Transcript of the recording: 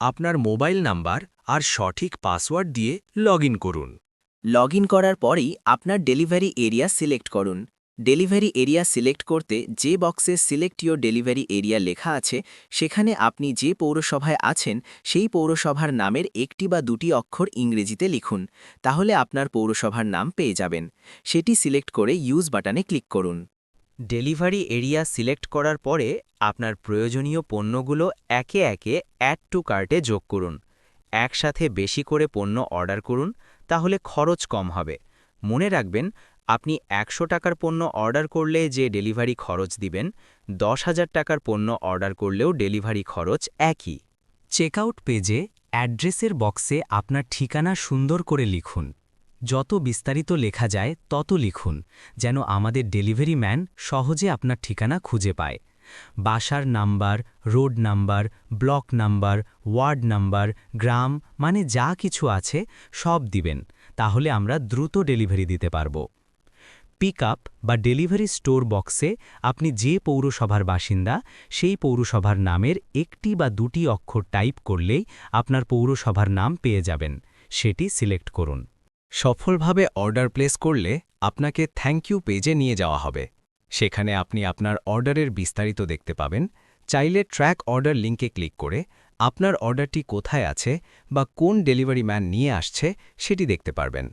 আপনার mobile number আর সঠিক password দিয়ে লগইন করুন। লগইন করার পরেই আপনার ডেলিভারি এরিয়া সিলেক্ট করুন। ডেলিভারি এরিয়া সিলেক্ট করতে যে বক্সে সিলেক্ট ইয়োর ডেলিভারি এরিয়া লেখা আছে সেখানে আপনি যে পৌরসভায় আছেন সেই পৌরসভার নামের একটি বা দুটি অক্ষর ইংরেজিতে লিখুন। তাহলে আপনার পৌরসভার নাম পেয়ে যাবেন। সেটি সিলেক্ট করে ইউজ বাটনে ক্লিক করুন। ডেলিভারি এরিয়া সিলেক্ট করার পরে আপনার প্রয়োজনীয় পণ্যগুলো একে একে অ্যাড টু কার্টে যোগ করুন। একসাথে বেশি করে পণ্য অর্ডার করুন, তাহলে খরচ কম হবে। মনে রাখবেন, আপনি ১০০ টাকার পণ্য অর্ডার করলে যে ডেলিভারি খরচ দিবেন, ১০,০০০ টাকার পণ্য অর্ডার করলেও ডেলিভারি খরচ একই। চেকআউট পেজে অ্যাড্রেসের বক্সে আপনার ঠিকানা সুন্দর করে লিখুন। যত বিস্তারিত লেখা যায় তত লিখুন, যেন আমাদের ডেলিভারি ম্যান সহজে আপনার ঠিকানা খুঁজে পায়। বাসার number, road number, block number, ward number, গ্রাম মানে যা কিছু আছে সব দিবেন, তাহলে আমরা দ্রুত ডেলিভারি দিতে পারব। পিক আপ বা ডেলিভারি স্টোর বক্সে আপনি যে পৌরসভার বাসিন্দা সেই পৌরসভার নামের একটি বা দুটি অক্ষর টাইপ করলেই আপনার পৌরসভার নাম পেয়ে যাবেন। সেটি সিলেক্ট করুন। সফলভাবে অর্ডার প্লেস করলে আপনাকে থ্যাংক ইউ পেজে নিয়ে যাওয়া হবে। সেখানে আপনি আপনার অর্ডারের বিস্তারিত দেখতে পাবেন। চাইলে ট্র্যাক অর্ডার লিঙ্কে ক্লিক করে আপনার অর্ডারটি কোথায় আছে বা কোন ডেলিভারি ম্যান নিয়ে আসছে সেটি দেখতে পারবেন।